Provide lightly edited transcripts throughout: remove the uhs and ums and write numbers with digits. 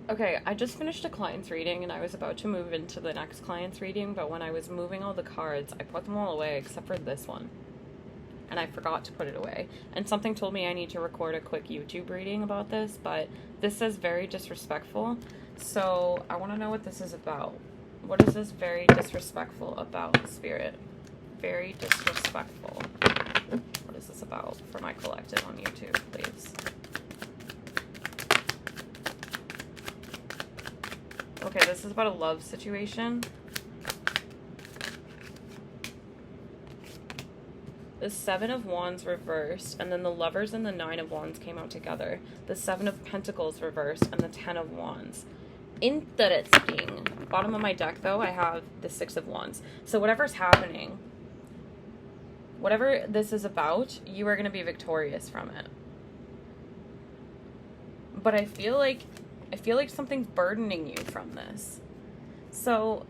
Okay, I just finished a client's reading and I was about to move into the next client's reading, but when I was moving all the cards, I put them all away except for this one. And I forgot to put it away. And something told me I need to record a quick YouTube reading about this, but this says very disrespectful. So I want to know what this is about. What is this very disrespectful about, Spirit? Very disrespectful. What is this about for my collective on YouTube, please? Okay, this is about a love situation. The Seven of Wands reversed, and then the Lovers and the Nine of Wands came out together. The Seven of Pentacles reversed, and the Ten of Wands. Interesting. Bottom of my deck, though, I have the Six of Wands. So whatever's happening, whatever this is about, you are going to be victorious from it. But I feel like something's burdening you from this. So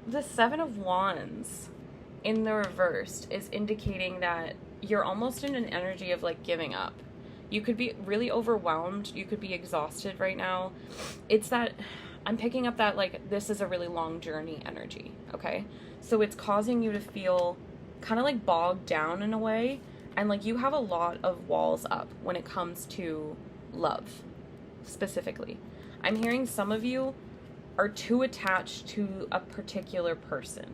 the Seven of Wands in the reversed is indicating that you're almost in an energy of like giving up. You could be really overwhelmed. You could be exhausted right now. It's that I'm picking up that like this is a really long journey energy, okay? So it's causing you to feel kind of like bogged down in a way, and like you have a lot of walls up when it comes to love specifically. I'm hearing some of you are too attached to a particular person,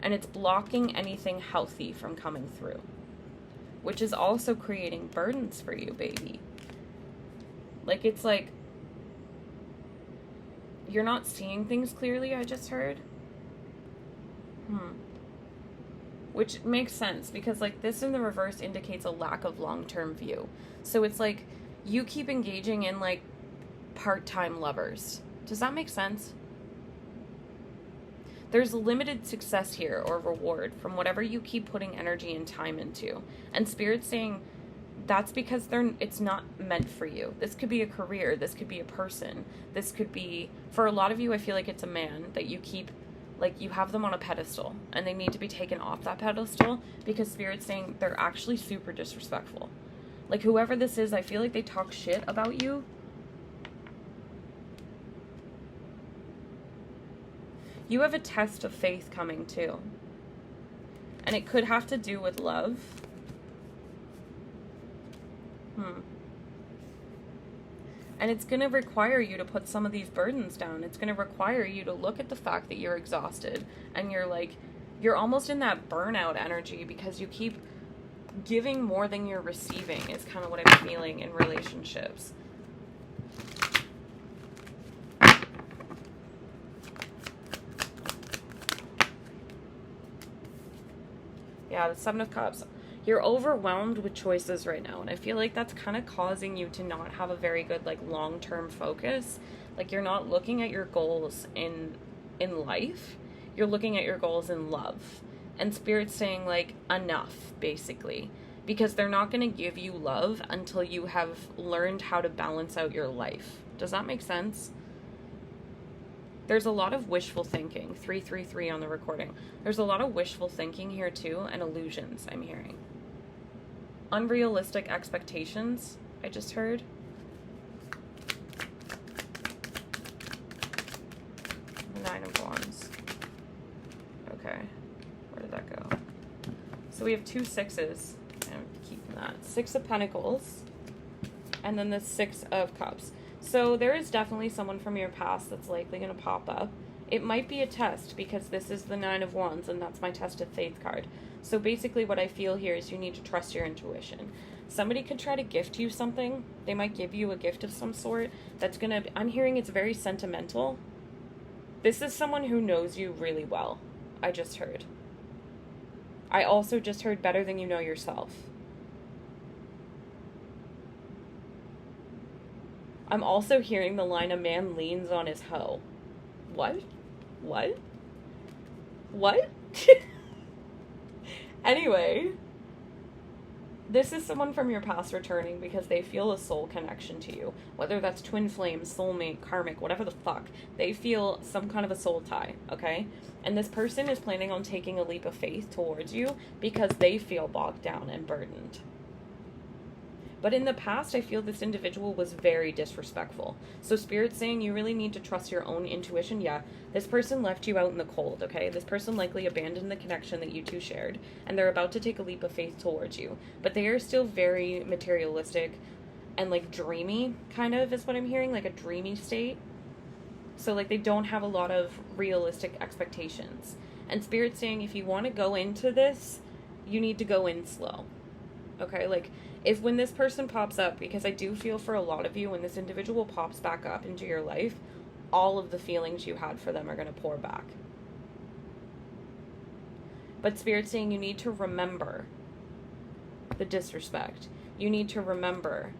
and it's blocking anything healthy from coming through, which is also creating burdens for you, baby. Like, it's like you're not seeing things clearly, I just heard. Which makes sense, because like this in the reverse indicates a lack of long-term view. So it's like you keep engaging in like part-time lovers. Does that make sense? There's limited success here or reward from whatever you keep putting energy and time into. And Spirit's saying that's because it's not meant for you. This could be a career. This could be a person. This could be, for a lot of you, I feel like it's a man that you keep, like you have them on a pedestal and they need to be taken off that pedestal, because Spirit's saying they're actually super disrespectful. Like whoever this is, I feel like they talk shit about you. You have a test of faith coming too. And it could have to do with love. And it's going to require you to put some of these burdens down. It's going to require you to look at the fact that you're exhausted and you're almost in that burnout energy because you keep giving more than you're receiving is kind of what I'm feeling in relationships. Yeah, the Seven of Cups. You're overwhelmed with choices right now, and I feel like that's kind of causing you to not have a very good like long-term focus. Like you're not looking at your goals in life. You're looking at your goals in love. And Spirit's saying like enough, basically, because they're not going to give you love until you have learned how to balance out your life. Does that make sense? There's a lot of wishful thinking. 333 on the recording. There's a lot of wishful thinking here too, and illusions I'm hearing. Unrealistic expectations, I just heard. Nine of Wands. Okay, where did that go? So we have two sixes. I'm keeping that. Six of Pentacles. And then the Six of Cups. So there is definitely someone from your past that's likely going to pop up. It might be a test, because this is the Nine of Wands, and that's my test of faith card. So basically what I feel here is you need to trust your intuition. Somebody could try to gift you something. They might give you a gift of some sort that's going to... I'm hearing it's very sentimental. This is someone who knows you really well. I just heard. I also just heard better than you know yourself. I'm also hearing the line, a man leans on his hoe. What? What? What? Anyway, this is someone from your past returning because they feel a soul connection to you. Whether that's twin flame, soulmate, karmic, whatever the fuck. They feel some kind of a soul tie, okay? And this person is planning on taking a leap of faith towards you because they feel bogged down and burdened. But in the past, I feel this individual was very disrespectful. So Spirit's saying you really need to trust your own intuition. Yeah, this person left you out in the cold, okay? This person likely abandoned the connection that you two shared, and they're about to take a leap of faith towards you. But they are still very materialistic and, like, dreamy, kind of, is what I'm hearing, like a dreamy state. So, like, they don't have a lot of realistic expectations. And Spirit's saying if you want to go into this, you need to go in slow. Okay, like, if when this person pops up, because I do feel for a lot of you, when this individual pops back up into your life, all of the feelings you had for them are going to pour back. But Spirit's saying you need to remember the disrespect. You need to remember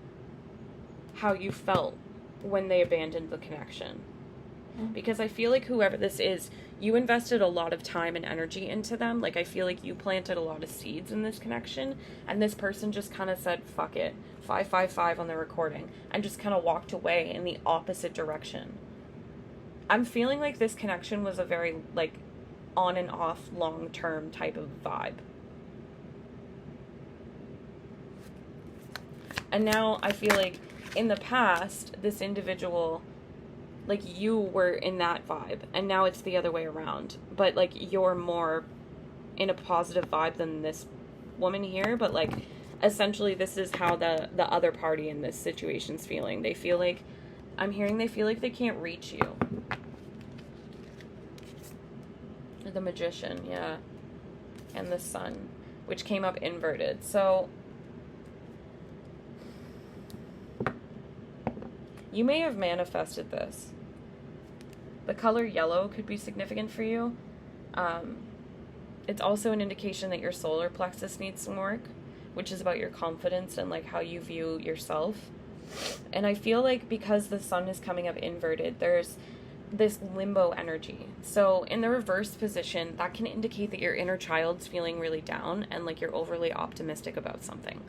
how you felt when they abandoned the connection. Because I feel like whoever this is, you invested a lot of time and energy into them. Like, I feel like you planted a lot of seeds in this connection, and this person just kind of said, fuck it, 555 on the recording, and just kind of walked away in the opposite direction. I'm feeling like this connection was a very, like, on and off, long-term type of vibe. And now I feel like in the past, this individual, like, you were in that vibe, and now it's the other way around. But, like, you're more in a positive vibe than this woman here. But, like, essentially this is how the other party in this situation's feeling. They feel like, I'm hearing they feel like they can't reach you. The Magician, yeah. And the Sun, which came up inverted. So you may have manifested this. The color yellow could be significant for you. It's also an indication that your solar plexus needs some work, which is about your confidence and, like, how you view yourself. And I feel like because the Sun is coming up inverted, there's this limbo energy. So in the reverse position, that can indicate that your inner child's feeling really down and, like, you're overly optimistic about something.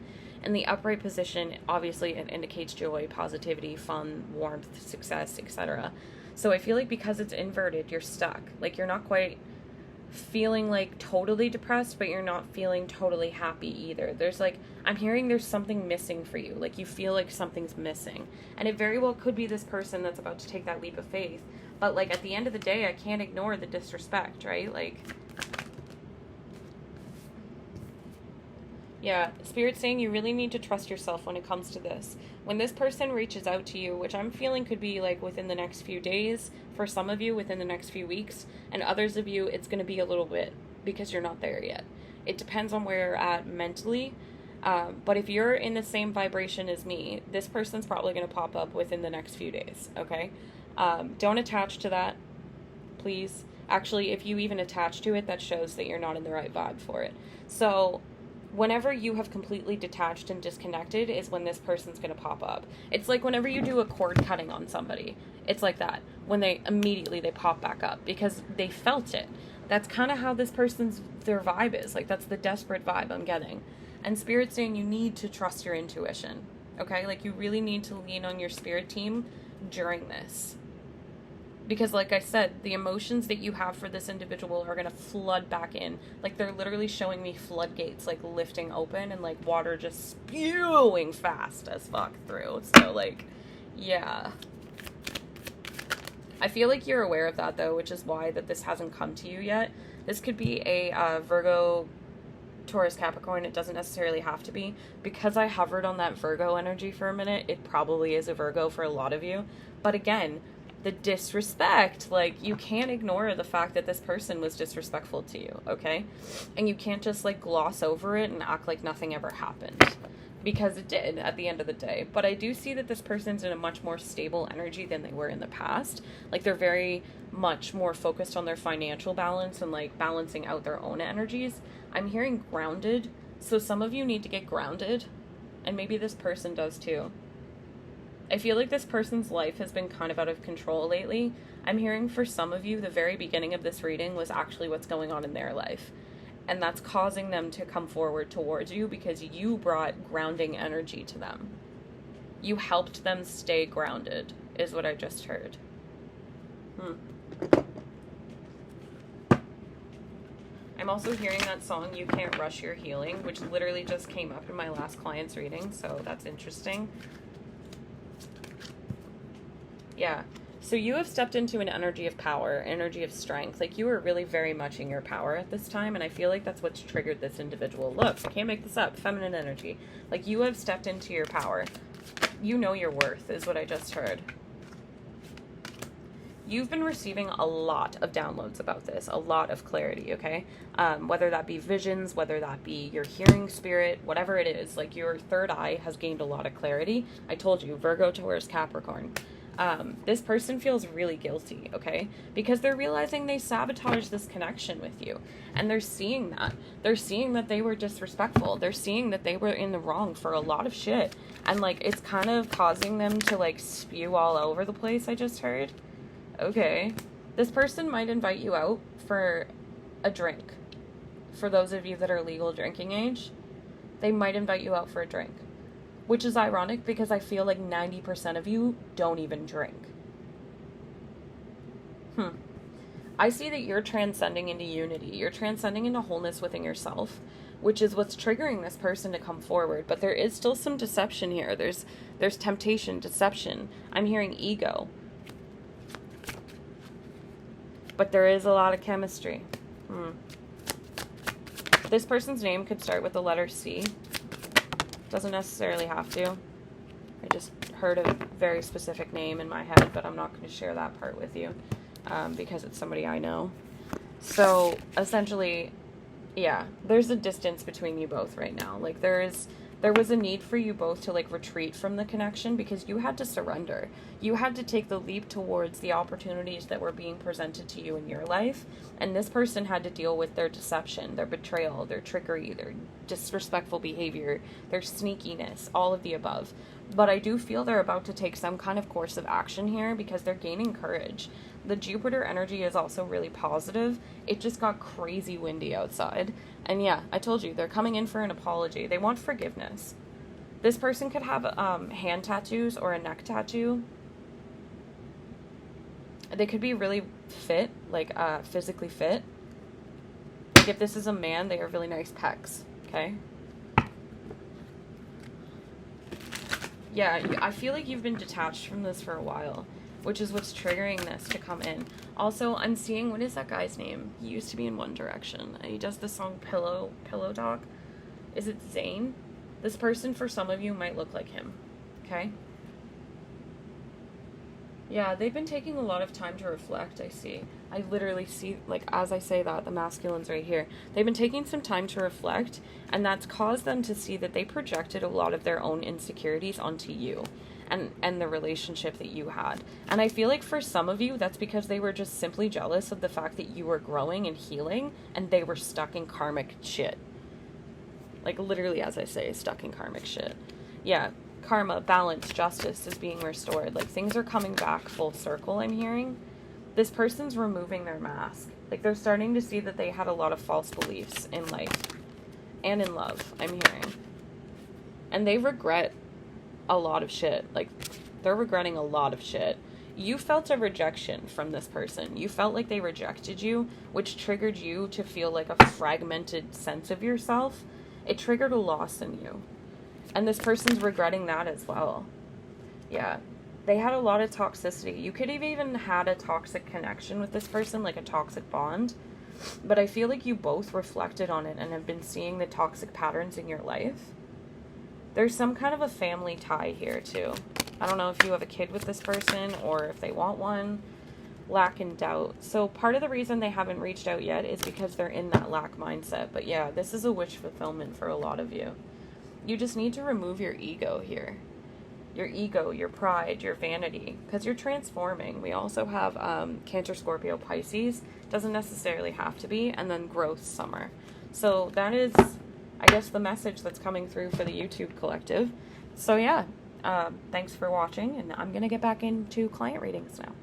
In the upright position, obviously it indicates joy, positivity, fun, warmth, success, etc. So I feel like because it's inverted, you're stuck. Like, you're not quite feeling, like, totally depressed, but you're not feeling totally happy either. There's, like, I'm hearing there's something missing for you. Like, you feel like something's missing. And it very well could be this person that's about to take that leap of faith. But, like, at the end of the day, I can't ignore the disrespect, right? Like, yeah, Spirit's saying you really need to trust yourself when it comes to this. When this person reaches out to you, which I'm feeling could be, like, within the next few days, for some of you within the next few weeks, and others of you it's going to be a little bit because you're not there yet. It depends on where you're at mentally. But if you're in the same vibration as me, this person's probably going to pop up within the next few days, okay? Don't attach to that, please. Actually, if you even attach to it, that shows that you're not in the right vibe for it. So whenever you have completely detached and disconnected is when this person's going to pop up. It's like whenever you do a cord cutting on somebody, it's like that. When they pop back up because they felt it. That's kind of how this their vibe is. Like, that's the desperate vibe I'm getting. And Spirit's saying you need to trust your intuition, okay? Like, you really need to lean on your spirit team during this. Because, like I said, the emotions that you have for this individual are going to flood back in. Like, they're literally showing me floodgates, like, lifting open and, like, water just spewing fast as fuck through. So, like, yeah. I feel like you're aware of that, though, which is why that this hasn't come to you yet. This could be a Virgo, Taurus, Capricorn. It doesn't necessarily have to be. Because I hovered on that Virgo energy for a minute, it probably is a Virgo for a lot of you. But again, the disrespect, like, you can't ignore the fact that this person was disrespectful to you, okay? And you can't just, like, gloss over it and act like nothing ever happened. Because it did at the end of the day. But I do see that this person's in a much more stable energy than they were in the past. Like, they're very much more focused on their financial balance and, like, balancing out their own energies. I'm hearing grounded. So some of you need to get grounded. And maybe this person does too. I feel like this person's life has been kind of out of control lately. I'm hearing for some of you, the very beginning of this reading was actually what's going on in their life. And that's causing them to come forward towards you because you brought grounding energy to them. You helped them stay grounded, is what I just heard. I'm I'm also hearing that song, You Can't Rush Your Healing, which literally just came up in my last client's reading, so that's interesting. Yeah. So you have stepped into an energy of power, energy of strength. Like, you are really very much in your power at this time, and I feel like that's what's triggered this individual. Look, I can't make this up. Feminine energy. Like, you have stepped into your power. You know your worth, is what I just heard. You've been receiving a lot of downloads about this, a lot of clarity, okay? Whether that be visions, whether that be your hearing spirit, whatever it is, like your third eye has gained a lot of clarity. I told you, Virgo, Taurus, Capricorn. This person feels really guilty, okay? Because they're realizing they sabotaged this connection with you. And they're seeing that. They're seeing that they were disrespectful. They're seeing that they were in the wrong for a lot of shit. And, like, it's kind of causing them to, like, spew all over the place, I just heard. Okay. This person might invite you out for a drink. For those of you that are legal drinking age, they might invite you out for a drink. Which is ironic because I feel like 90% of you don't even drink. I see that you're transcending into unity. You're transcending into wholeness within yourself, which is what's triggering this person to come forward. But there is still some deception here. There's temptation, deception. I'm hearing ego. But there is a lot of chemistry. This person's name could start with the letter C. Doesn't necessarily have to. I just heard a very specific name in my head, but I'm not going to share that part with you because it's somebody I know. So essentially, yeah, there's a distance between you both right now. Like, there was a need for you both to, like, retreat from the connection because you had to surrender. You had to take the leap towards the opportunities that were being presented to you in your life. And this person had to deal with their deception, their betrayal, their trickery, their disrespectful behavior, their sneakiness, all of the above. But I do feel they're about to take some kind of course of action here because they're gaining courage. The Jupiter energy is also really positive. It just got crazy windy outside. And yeah, I told you, they're coming in for an apology. They want forgiveness. This person could have hand tattoos or a neck tattoo. They could be really fit, like physically fit. Like, if this is a man, they have really nice pecs, okay? Yeah, I feel like you've been detached from this for a while, which is what's triggering this to come in. Also, I'm seeing, what is that guy's name? He used to be in One Direction. He does the song Pillow Talk. Is it Zayn? This person, for some of you, might look like him, okay? Yeah, they've been taking a lot of time to reflect, I see. I literally see, like, as I say that, the masculine's right here. They've been taking some time to reflect, and that's caused them to see that they projected a lot of their own insecurities onto you and the relationship that you had. And I feel like for some of you, that's because they were just simply jealous of the fact that you were growing and healing, and they were stuck in karmic shit. Like, literally, as I say, stuck in karmic shit. Yeah. Karma, balance, justice is being restored. Like, things are coming back full circle, I'm hearing. This person's removing their mask. Like, they're starting to see that they had a lot of false beliefs in life and in love, I'm hearing. And they regret a lot of shit. Like, they're regretting a lot of shit. You felt a rejection from this person. You felt like they rejected you, which triggered you to feel like a fragmented sense of yourself. It triggered a loss in you. And this person's regretting that as well. Yeah. They had a lot of toxicity. You could have even had a toxic connection with this person, like a toxic bond. But I feel like you both reflected on it and have been seeing the toxic patterns in your life. There's some kind of a family tie here, too. I don't know if you have a kid with this person or if they want one. Lack and doubt. So part of the reason they haven't reached out yet is because they're in that lack mindset. But yeah, this is a wish fulfillment for a lot of you. You just need to remove your ego here. Your ego, your pride, your vanity. Because you're transforming. We also have Cancer, Scorpio, Pisces. Doesn't necessarily have to be. And then growth, summer. So that is, I guess, the message that's coming through for the YouTube collective. So yeah, thanks for watching. And I'm going to get back into client readings now.